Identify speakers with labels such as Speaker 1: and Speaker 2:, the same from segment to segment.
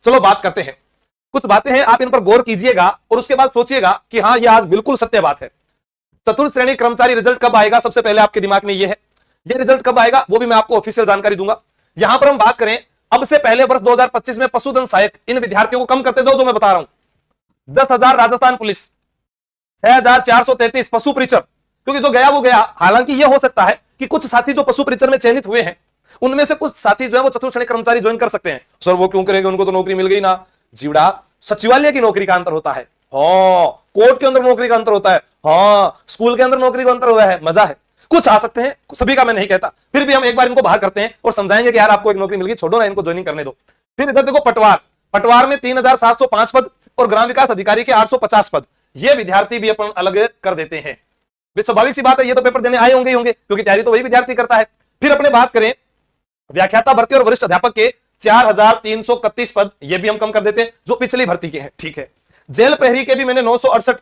Speaker 1: चलो बात करते हैं, कुछ बातें हैं, आप इन पर गौर कीजिएगा और उसके बाद सोचिएगा कि हाँ ये आज बिल्कुल सत्य बात है। चतुर्थ श्रेणी कर्मचारी रिजल्ट कब आएगा, सबसे पहले आपके दिमाग में ये है, ये रिजल्ट कब आएगा वो भी मैं आपको ऑफिशियल जानकारी दूंगा। यहां पर हम बात करें अब से पहले वर्ष 2025 में पशुधन सहायक इन विद्यार्थियों को कम करते जाओ जो मैं बता रहा हूं। 10,000 राजस्थान पुलिस, 6,433 पशु परिचर, क्योंकि जो गया वो गया। हालांकि यह हो सकता है कि कुछ साथी जो पशु परिचर में चयनित हुए हैं उनमें से कुछ साथी जो है वो चतुर्थ श्रेणी कर्मचारी ज्वाइन कर सकते हैं। सर वो क्यों करेंगे, उनको तो नौकरी मिल गई ना। जीवड़ा, सचिवालय की नौकरी का अंतर होता है, हाँ कोर्ट के अंदर नौकरी का अंतर होता है, हाँ स्कूल के अंदर नौकरी का अंतर हुआ है, मजा है। कुछ आ सकते हैं, सभी का मैं नहीं कहता, फिर भी हम एक बार इनको बाहर करते हैं और समझाएंगे कि यार आपको एक नौकरी मिल गई, छोड़ो ना इनको, ज्वाइनिंग करने दो। फिर इधर देखो पटवार, पटवार में 3,705 पद और ग्राम विकास अधिकारी के 850 पद, ये विद्यार्थी भी अपन अलग कर देते हैं। स्वाभाविक सी बात है, ये तो पेपर देने आए होंगे क्योंकि तैयारी तो वही विद्यार्थी करता है। फिर अपने बात करें व्याख्याता भर्ती और वरिष्ठ अध्यापक के 4,331 पद, ये भी हम कम कर देते हैं जो पिछली भर्ती के हैं, ठीक है। जेल प्रहरी के भी मैंने 968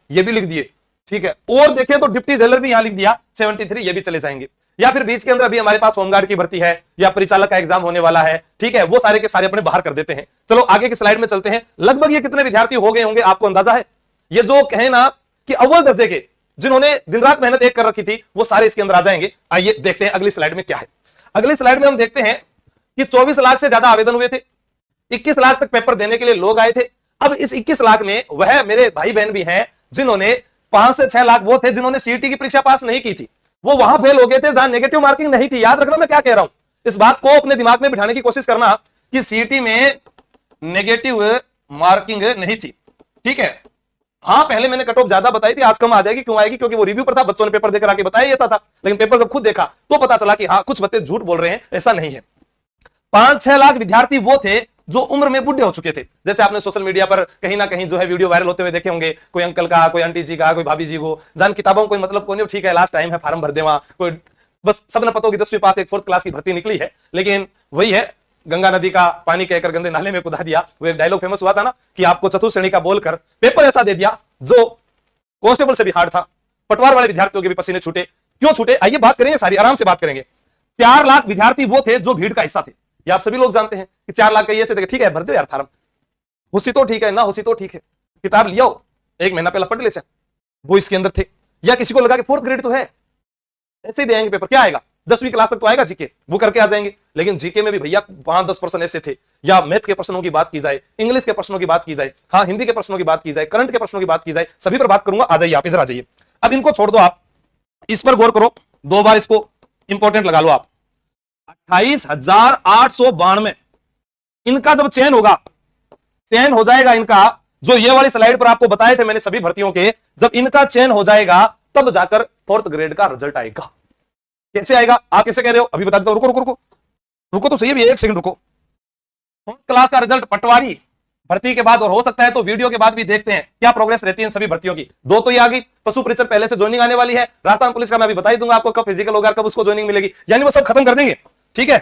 Speaker 1: ये भी लिख दिए, ठीक है। और देखें तो डिप्टी जेलर भी यहां लिख दिया 73, ये भी चले जाएंगे। या फिर बीच के अंदर अभी हमारे पास होमगार्ड की भर्ती है या परिचालक का एग्जाम होने वाला है, ठीक है, वो सारे के सारे अपने बाहर कर देते हैं। चलो आगे की स्लाइड में चलते हैं। लगभग ये कितने विद्यार्थी हो गए होंगे आपको अंदाजा है? ये जो कहे ना कि अव्वल दर्जे के जिन्होंने दिन रात मेहनत एक कर रखी थी वो सारे इसके अंदर आ जाएंगे। आइए देखते हैं अगली स्लाइड में क्या है। अगली स्लाइड में हम देखते हैं कि 24 लाख से ज्यादा आवेदन हुए थे, 21 लाख तक पेपर देने के लिए लोग आए थे। अब इस 21 लाख में वह मेरे भाई बहन भी हैं जिन्होंने 5 से 6 लाख वो थे जिन्होंने सीईटी की परीक्षा पास नहीं की थी, वो वहां फेल हो गए थे जहां नेगेटिव मार्किंग नहीं थी। याद रखना मैं क्या कह रहा हूं, इस बात को अपने दिमाग में बिठाने की कोशिश करना कि सीईटी में नेगेटिव मार्किंग नहीं थी, ठीक है। हाँ पहले मैंने कट ऑफ ज्यादा बताई थी, आज कम आ जाएगी। क्यों आएगी? क्योंकि वो रिव्यू पर था, बच्चों ने पेपर देकर आके बताया ऐसा था, लेकिन पेपर जब खुद देखा तो पता चला कि हाँ कुछ बच्चे झूठ बोल रहे हैं, ऐसा नहीं है। 5-6 लाख विद्यार्थी वो थे जो उम्र में बुढ़े हो चुके थे। जैसे आपने सोशल मीडिया पर कहीं ना कहीं जो है वीडियो वायरल होते हुए देखे होंगे, कोई अंकल का, कोई आंटी जी का, कोई भाभी जी को, जान किताबों कोई मतलब कोई नहीं, ठीक है लास्ट टाइम है फॉर्म भर दे वहां, कोई बस सब न पता होगी 10वीं पास एक 4th क्लास की भर्ती निकली है, लेकिन वही है गंगा नदी का पानी कहकर गंदे नाले में कुदा दिया। वो एक डायलॉग फेमस हुआ था ना कि आपको चतुर्थ श्रेणी का बोलकर पेपर ऐसा दे दिया जो कांस्टेबल से भी हार्ड था। पटवार वाले विद्यार्थियों के भी पसीने छूटे। क्यों छूटे? आइए बात करेंगे, सारी आराम से बात करेंगे। 4 लाख विद्यार्थी वो थे जो भीड़ का हिस्सा थे। ये आप सभी लोग जानते हैं कि 4 लाख का ये से देखे, ठीक है भर दो यार फॉर्म, हुसी तो ठीक है ना हुसी तो ठीक है, किताब लिया हो 1 महीना पहले पढ़ ले, वो इसके अंदर थे। या किसी को लगा कि 4th ग्रेड तो है, ऐसे ही देंगे पेपर, क्या आएगा 10वीं क्लास तक तो आएगा जीके, वो करके आ जाएंगे। लेकिन जीके में भी भैया 5-10% ऐसे थे। या मैथ के प्रश्नों की बात की जाए, इंग्लिश के प्रश्नों की बात की जाए, हाँ हिंदी के प्रश्नों की बात की जाए, करंट के प्रश्नों की बात की जाए, सभी पर बात करूंगा। आ जाइए आप, इधर आ जाइए। अब इनको छोड़ दो, आप इस पर गौर करो, 2 बार इसको इंपॉर्टेंट लगा लो आप। 28,892 इनका जब चयन होगा, चयन हो जाएगा इनका, जो ये वाली स्लाइड पर आपको बताए थे मैंने सभी भर्तियों के, जब इनका चयन हो जाएगा तब जाकर 4th ग्रेड का रिजल्ट आएगा। कैसे आएगा? आप कैसे कह रहे हो? अभी बता देता हूं, रुको रुको रुको रुको तो सही है, 1 सेकंड रुको। 4th क्लास का रिजल्ट पटवारी भर्ती के बाद, और हो सकता है तो वीडियो के बाद भी देखते हैं क्या प्रोग्रेस रहती है इन सभी भर्तियों की। 2 तो ये आ गई, पशु परिचर पहले से ज्वाइनिंग आने वाली है, राजस्थान पुलिस का मैं अभी बता ही दूंगा आपको कब फिजिकल होगा, कब उसको ज्वाइनिंग मिलेगी, यानी वो सब खत्म कर देंगे, ठीक है।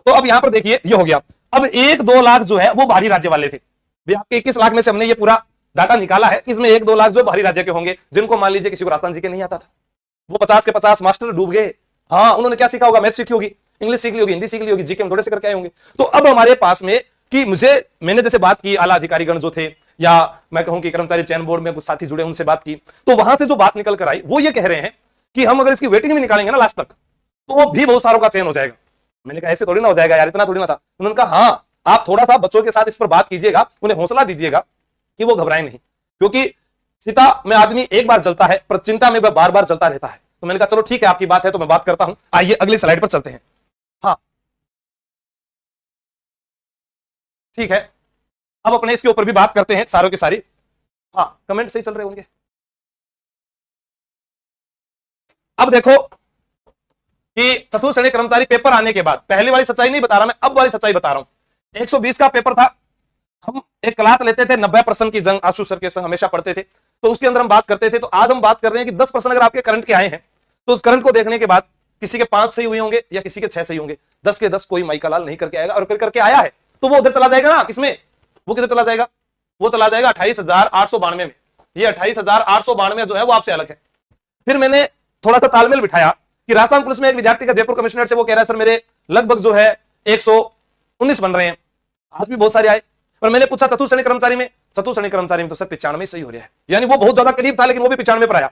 Speaker 1: तो अब यहां पर देखिए ये हो गया। अब 1-2 लाख जो है वो बाहरी राज्य वाले थे। आपके 21 लाख में से हमने ये पूरा डाटा निकाला है, इसमें 1-2 लाख जो बाहरी राज्य के होंगे, जिनको मान लीजिए किसी को राजस्थान जी के नहीं आता था, वो 50 के 50 मास्टर डूब गए। हाँ उन्होंने क्या सीखा होगा? मैथ सीखी होगी, इंग्लिश सीख ली होगी, हिंदी सीख ली होगी, जीके में थोड़े से करके आए होंगे। तो अब हमारे पास में कि मैंने जैसे बात की आला अधिकारीगण जो थे, या मैं कहूं कि कर्मचारी चयन बोर्ड में कुछ साथी जुड़े, उनसे बात की, तो वहां से जो बात निकल कर आई वो ये कह रहे हैं कि हम अगर इसकी वेटिंग भी निकालेंगे ना लास्ट तक, तो वो भी बहुत सारों का चयन हो जाएगा। मैंने कहा ऐसे थोड़ी ना हो जाएगा यार, इतना थोड़ी ना था। उन्होंने कहा हाँ आप थोड़ा सा बच्चों के साथ इस पर बात कीजिएगा, उन्हें हौसला दीजिएगा कि वो घबराए नहीं, क्योंकि चिता में आदमी एक बार जलता है पर चिंता में वह बार बार जलता रहता है। तो मैंने कहा चलो ठीक है आपकी बात है तो मैं बात करता हूं। आइए अगली स्लाइड पर चलते हैं। हाँ ठीक है, अब अपने इसके ऊपर भी बात करते हैं सारों की सारी। हाँ कमेंट सही चल रहे होंगे। अब देखो कि चतुर्थ श्रेणी कर्मचारी पेपर आने के बाद, पहले वाली सच्चाई नहीं बता रहा मैं, अब वाली सच्चाई बता रहा हूं। 120 का पेपर था, हम एक क्लास लेते थे 90% की जंग आशु सर के संग हमेशा पढ़ते थे, तो उसके अंदर हम बात करते थे। तो आज हम बात कर रहे हैं कि 10% अगर आपके करंट के आए हैं तो उस करंट को देखने के बाद किसी के 5 सही हुए होंगे या किसी के 6 सही होंगे, 10 के 10 कोई माइका लाल नहीं करके आएगा, और फिर करके आया है तो वो उधर चला जाएगा ना, किसमें? वो किधर चला जाएगा? वो चला जाएगा 28,892 में। ये 28,892 जो है वो आपसे अलग है। फिर मैंने थोड़ा सा तालमेल बिठाया कि राजस्थान पुलिस में एक विद्यार्थी का जयपुर कमिश्नरेट से वो कह रहा है सर मेरे लगभग जो है 119 बन रहे हैं, आज भी बहुत सारे आए, पर मैंने पूछा चतुर्थ श्रेणी कर्मचारी में, चतुर्थ श्रेणी कर्मचारी में तो सर 95 सही हो रहा है, यानी वो बहुत ज्यादा करीब था लेकिन वो भी 95 पर आया।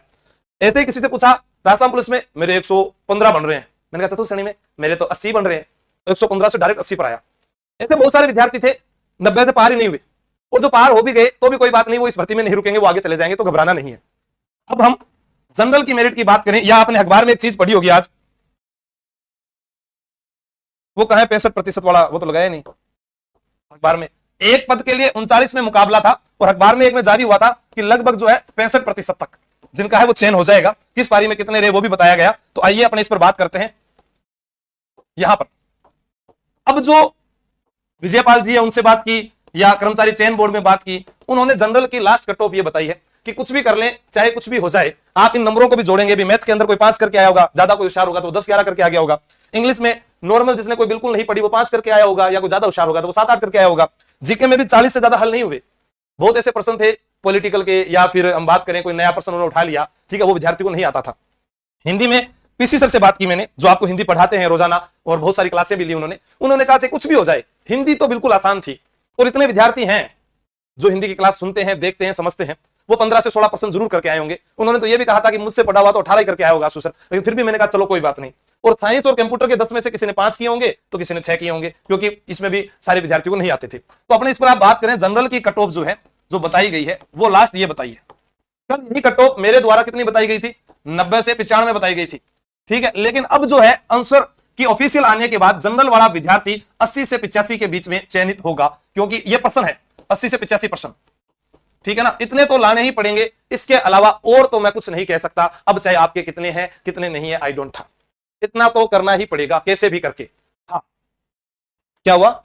Speaker 1: ऐसे ही किसी से पूछा राजस्थान पुलिस में मेरे 115 बन रहे हैं, मैंने कहा चतुर्थ श्रेणी में मेरे तो 80 बन रहे हैं, 115 से डायरेक्ट 80 पर आया। ऐसे बहुत सारे विद्यार्थी थे 90 से पार ही नहीं हुए, और जो पार हो भी गए तो भी कोई बात नहीं, वो इस भर्ती में नहीं रुकेंगे, वो आगे चले जाएंगे, तो घबराना नहीं है। अब हम जनरल की मेरिट की बात करें, या आपने अखबार में एक चीज पढ़ी होगी आज, वो कहा है 65% वाला, वो तो लगाया नहीं अखबार में। एक पद के लिए 39 में मुकाबला था और अखबार में एक में जारी हुआ था कि लगभग जो है 65% तक जिनका है वो चयन हो जाएगा। किस पारी में कितने रहे वो भी बताया गया, तो आइए अपने इस पर बात करते हैं यहां पर। अब जो विजयपाल जी है उनसे बात की या कर्मचारी चयन बोर्ड में बात की, उन्होंने जनरल की लास्ट कट ऑफ ये बताई है कि कुछ भी कर लें, चाहे कुछ भी हो जाए, आप इन नंबरों को भी जोड़ेंगे भी। मैथ के अंदर कोई 5 करके आया होगा, ज्यादा कोई होशियार होगा तो 10-11 करके आ गया होगा। इंग्लिश में नॉर्मल जिसने कोई बिल्कुल नहीं पढ़ी वो 5 करके आया होगा, या कोई ज्यादा होशियार होगा तो वो 7-8 करके आया होगा। जीके में भी 40 से ज्यादा हल नहीं हुए। बहुत ऐसे प्रश्न थे पॉलिटिकल के, या फिर हम बात करें कोई नया प्रश्न उन्होंने उठा लिया, ठीक है, वो विद्यार्थी को नहीं आता था। हिंदी में पीसी सर से बात की मैंने, जो आपको हिंदी पढ़ाते हैं रोजाना और बहुत सारी क्लासें भी ली उन्होंने कहा कुछ भी हो जाए, हिंदी तो बिल्कुल आसान थी। और इतने विद्यार्थी हैं जो हिंदी की क्लास सुनते हैं, देखते हैं, समझते हैं, वो 15 से 16% जरूर करके आए होंगे। उन्होंने तो ये भी कहा था कि मुझसे पढ़ा हुआ तो 18 ही करके आया होगा सर, लेकिन फिर भी मैंने कहा चलो कोई बात नहीं। और साइंस और कंप्यूटर के 10 में से किसी ने 5 किए होंगे तो किसी ने 6 किए होंगे, क्योंकि इसमें भी सारे विद्यार्थियों को नहीं आते थे। तो अपने इस पर आप बात करें, जनरल की कट ऑफ जो है जो बताई गई है वो लास्ट ये बताई है। कल यही कट ऑफ मेरे द्वारा कितनी बताई गई थी, 90 से 95 बताई गई थी, ठीक है। लेकिन अब जो है आंसर की ऑफिशियल आने के बाद जनरल वाला विद्यार्थी 80 से 85 के बीच में चयनित होगा, क्योंकि ये प्रश्न है 80 से 85%, ठीक है ना। इतने तो लाने ही पड़ेंगे, इसके अलावा और तो मैं कुछ नहीं कह सकता। अब चाहे आपके कितने हैं कितने नहीं है, आई डोंट था, इतना तो करना ही पड़ेगा कैसे भी करके। हाँ क्या हुआ,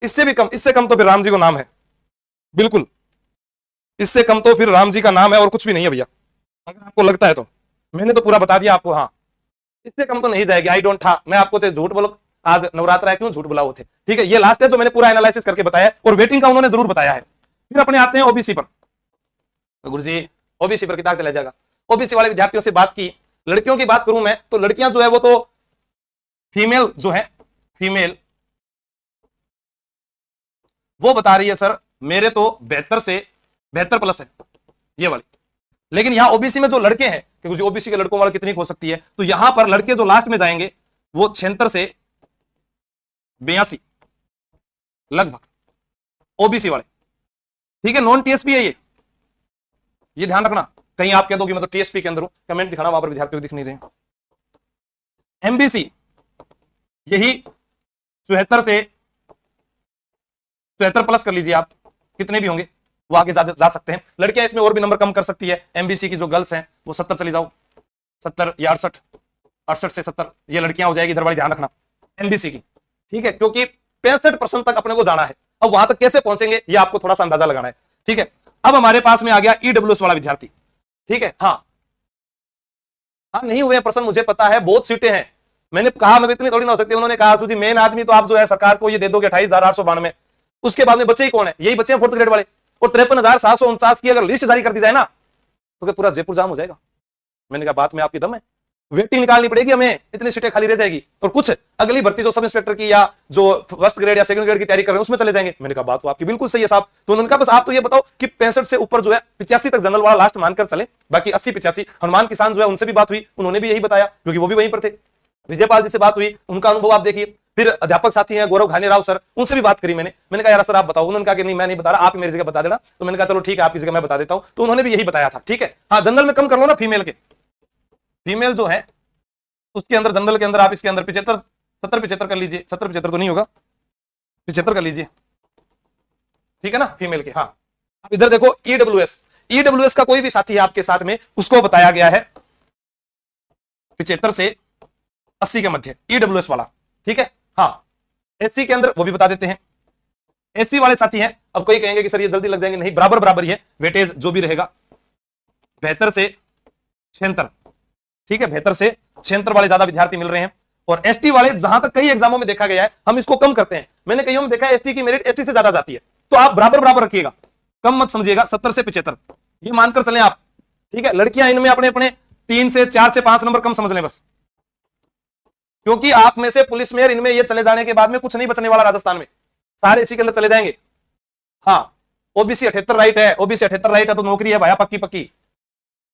Speaker 1: इससे भी कम, इससे कम तो फिर राम जी को नाम है, बिल्कुल इससे कम तो फिर राम जी का नाम है और कुछ भी नहीं है भैया, अगर आपको लगता है तो। मैंने तो पूरा बता दिया आपको, हाँ इससे कम तो नहीं जाएगी, आई डोंट था। मैं आपको झूठ बोलो, आज नवरात्र है, क्यों झूठ बोला होते, ठीक है। ये लास्ट है जो मैंने पूरा एनालिसिस करके बताया, और वेटिंग का उन्होंने जरूर बताया है। फिर अपने आते हैं ओबीसी पर। तो गुरुजी ओबीसी पर किताब चला जाएगा। ओबीसी वाले विद्यार्थियों से बात की, लड़कियों की बात करूं मैं तो लड़कियां जो है वो तो फीमेल जो है, फीमेल वो बता रही है सर मेरे तो 72 प्लस है ये वाली। लेकिन यहां ओबीसी में जो लड़के हैं, क्योंकि ओबीसी के लड़कों वाला कितनी हो सकती है, तो यहां पर लड़के जो लास्ट में जाएंगे वो 76 से 82 लगभग ओबीसी वाले, ठीक है। नॉन टीएसपी है ये ध्यान रखना, कहीं आप कह दो कि मतलब टीएसपी के अंदर हूं, कमेंट दिखाना, वहां पर विद्यार्थियों दिख नहीं रहे। एमबीसी यही 74 से 74 प्लस कर लीजिए आप, कितने भी होंगे वो आगे जा सकते हैं। लड़कियां इसमें और भी नंबर कम कर सकती है। एमबीसी की जो गर्ल्स हैं वो 70 चली जाओ, 70 या 68, 68 से 70 ये लड़कियां हो जाएगी, इधर वाली ध्यान रखना एमबीसी की, ठीक है, क्योंकि 65% तक अपने को जाना है। अब वहां तक कैसे पहुंचेंगे ये आपको थोड़ा सा अंदाजा लगाना है, ठीक है। अब हमारे पास में आ गया ईडब्ल्यूएस वाला विद्यार्थी, ठीक है। हाँ नहीं हुए प्रश्न मुझे पता है, बहुत सीटें हैं। मैंने कहा मैं इतनी थोड़ी ना हो सकती। उन्होंने कहा सुजी मेन आदमी तो आप जो है सरकार को ये दे दोगे 28,892, उसके बाद में बच्चे ही कौन है, यही बच्चे हैं 4th ग्रेड वाले। और 53,749 की अगर लिस्ट जारी कर दी जाए ना तो पूरा जयपुर जाम हो जाएगा। मैंने कहा बात में आपकी दम है, वेटिंग निकालनी पड़ेगी हमें, इतनी सीटें खाली रह जाएगी। और कुछ अगली भर्ती जो सब इंस्पेक्टर की या जो फर्स्ट ग्रेड या सेकंड ग्रेड की तैयारी कर रहे हैं उसमें चले जाएंगे। मैंने कहा बात तो आपकी बिल्कुल सही है साहब। तो उन्होंने कहा बस आप तो ये बताओ कि 65 से ऊपर जो है 85 तक जनरल वाला लास्ट मानकर चले, बाकी 80-85। हनुमान किसान जो है उनसे भी बात हुई, उन्होंने भी यही बताया क्योंकि वो भी वहीं पर थे। विजयपाल जी से बात हुई, उनका अनुभव आप देखिए। फिर अध्यापक साथी हैं गौरव घानी राव सर, उनसे भी बात करी मैंने कहा यार सर आप बताओ। उन्होंने कहा कि नहीं मैं नहीं बता रहा, आप मेरी जगह बता देना। तो मैंने कहा चलो ठीक है आपकी जगह मैं बता देता हूं। तो उन्होंने भी यही बताया था, ठीक है। हाँ जनरल में कम कर लो ना फीमेल के, फीमेल जो है उसके अंदर जनरल के अंदर आप इसके अंदर 75 कर लीजिए। 75 तो नहीं होगा, 75 कर लीजिए, ठीक है ना फीमेल के। हाँ अब इधर देखो ईडब्ल्यूएस का कोई भी साथी है आपके साथ में, उसको बताया गया है 75 से 80 के मध्य ईडब्ल्यूएस वाला, ठीक है। हाँ एससी के अंदर वो भी बता देते हैं, एससी वाले साथी हैं। अब कोई कहेंगे कि सर ये जल्दी लग जाएंगे, नहीं बराबर ही है वेटेज जो भी रहेगा 72 से 76, ठीक है। 72 से 76 वाले ज्यादा विद्यार्थी मिल रहे हैं। और एसटी वाले जहां तक कई एग्जामों में देखा गया है हम इसको कम करते हैं। मैंने कईयों में देखा है एसटी की मेरिट एससी से ज्यादा जाती है, तो आप बराबर रखिएगा, कम मत समझिएगा। 70 से 75 ये मानकर चलें आप, ठीक है। लड़कियां इनमें अपने 3 से 4 से 5 नंबर कम समझ लें बस, क्योंकि आप में से पुलिस में इनमें ये चले जाने के बाद में कुछ नहीं बचने वाला राजस्थान में। सारे इसी के अंदर चले जाएंगे। हाँ, ओबीसी 78 राइट है, ओबीसी 78 राइट है तो नौकरी है भाया पक्की पक्की।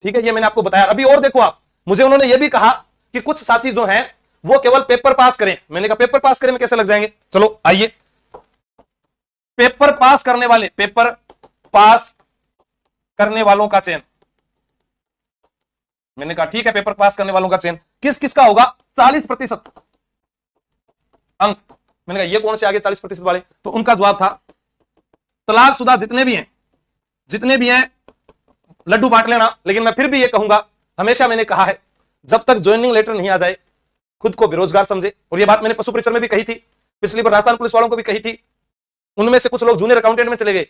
Speaker 1: ठीक है, ये मैंने आपको बताया। अभी और देखो आप, मुझे उन्होंने ये भी कहा कि कुछ साथी जो हैं वो केवल पेपर पास करें। मैंने कहा पेपर पास करें में कैसे लग जाएंगे? चलो आइए, पेपर पास करने वाले, पेपर पास करने वालों का चयन। मैंने कहा ठीक है, पेपर पास करने वालों का चयन किस किस का होगा? 40% अंक। मैंने कहा ये कौन से आगे 40% वाले? तो उनका जवाब था तलाकशुदा जितने भी हैं लड्डू बांट लेना। लेकिन मैं फिर भी ये कहूंगा, हमेशा मैंने कहा है, जब तक ज्वाइनिंग लेटर नहीं आ जाए खुद को बेरोजगार समझे। और ये बात मैंने पशु परिचर में भी कही थी, पिछली बार राजस्थान पुलिस वालों को भी कही थी। उनमें से कुछ लोग जूनियर अकाउंटेंट में चले गए।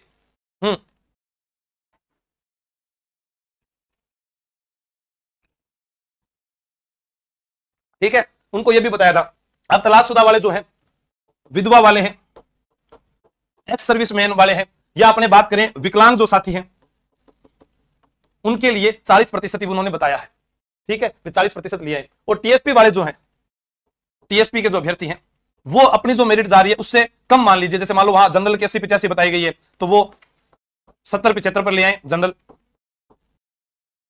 Speaker 1: ठीक है, उनको यह भी बताया था। अब तलाकशुदा वाले जो हैं, विधवा वाले हैं, एक्स सर्विसमैन वाले हैं, या अपने बात करें विकलांग जो साथी हैं, उनके लिए 40% उन्होंने बताया है। ठीक है, 40% लिया है। और टीएसपी वाले जो हैं, टीएसपी के जो अभ्यर्थी हैं, वो अपनी जो मेरिट जा रही है उससे कम मान लीजिए, जैसे मान लो वहां जनरल की 80-85 बताई गई है तो वो 70-75 पर ले आए जनरल।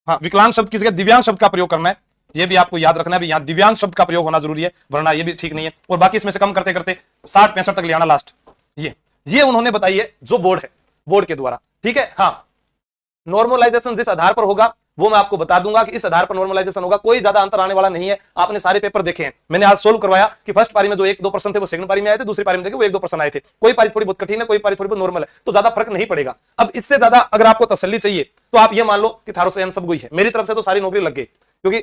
Speaker 1: हाँ, विकलांग शब्द की जगह दिव्यांग शब्द का प्रयोग करना है, ये भी आपको याद रखना है। यहां दिव्यांग शब्द का प्रयोग होना जरूरी है, वरना ये भी ठीक नहीं है। और बाकी इसमें से कम करते करते 60-65 तक ले आना लास्ट। ये उन्होंने बताई है जो बोर्ड है, बोर्ड के द्वारा। ठीक है, हाँ, नॉर्मलाइजेशन जिस आधार पर होगा वो मैं आपको बता दूंगा कि इस आधार पर नॉर्मलाइजेशन होगा, कोई ज्यादा अंतर आने वाला नहीं है। आपने सारे पेपर देखे हैं, मैंने आज सोल्व करवाया कि फर्स्ट पारी में जो 1-2% थे वो सेकंड पारी में आए थे, दूसरी पारी में देखे वो 1-2% आए थे। कोई पारी थोड़ी बहुत कठिन है, कोई पारी थोड़ी बहुत नॉर्मल है, तो ज्यादा फर्क नहीं पड़ेगा। अब इससे ज्यादा अगर आपको तसल्ली चाहिए तो आप ये मान लो कि थारो से सब कोई है, मेरी तरफ से तो सारी नौकरी लग गई, क्योंकि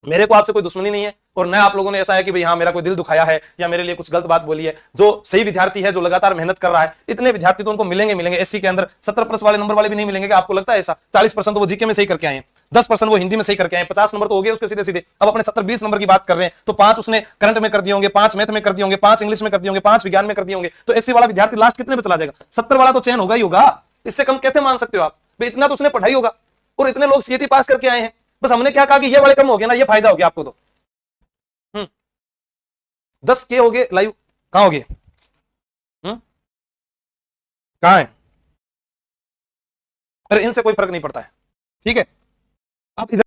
Speaker 1: मेरे को आपसे कोई दुश्मनी नहीं है। और न आप लोगों ने ऐसा है कि भाई हाँ मेरा कोई दिल दुखाया है या मेरे लिए कुछ गलत बात बोली है। जो सही विद्यार्थी है, जो लगातार मेहनत कर रहा है, इतने विद्यार्थी तो उनको मिलेंगे। एससी के अंदर 70+ वाले नंबर वाले भी नहीं मिलेंगे क्या? आपको लगता है ऐसा? 40% तो वो जीके में सही करके आए हैं, 10% वो हिंदी में सही करके आए, 50 नंबर तो हो गए उसके सीधे सीधे। अब अपने 70-20 नंबर की बात कर रहे हैं तो 5 उसने करंट में कर दिए होंगे, 5 मैथ में कर दिए होंगे, 5 इंग्लिश में कर दिए होंगे, 5 विज्ञान में कर दिए होंगे। तो एससी वाला विद्यार्थी लास्ट कितने पे चला जाएगा? 70 वाला तो चयन होगा ही होगा। इससे कम कैसे मान सकते हो आप? इतना तो उसने पढ़ाई होगा। और इतने लोग सीईटी पास करके आए हैं, बस हमने क्या कहा कि ये वाले कम हो गए ना, ये फायदा हो गया आपको। तो 10 के हो गए लाइव, कहां हो गए? कहां है? अरे इनसे कोई फर्क नहीं पड़ता है। ठीक है, आप इधर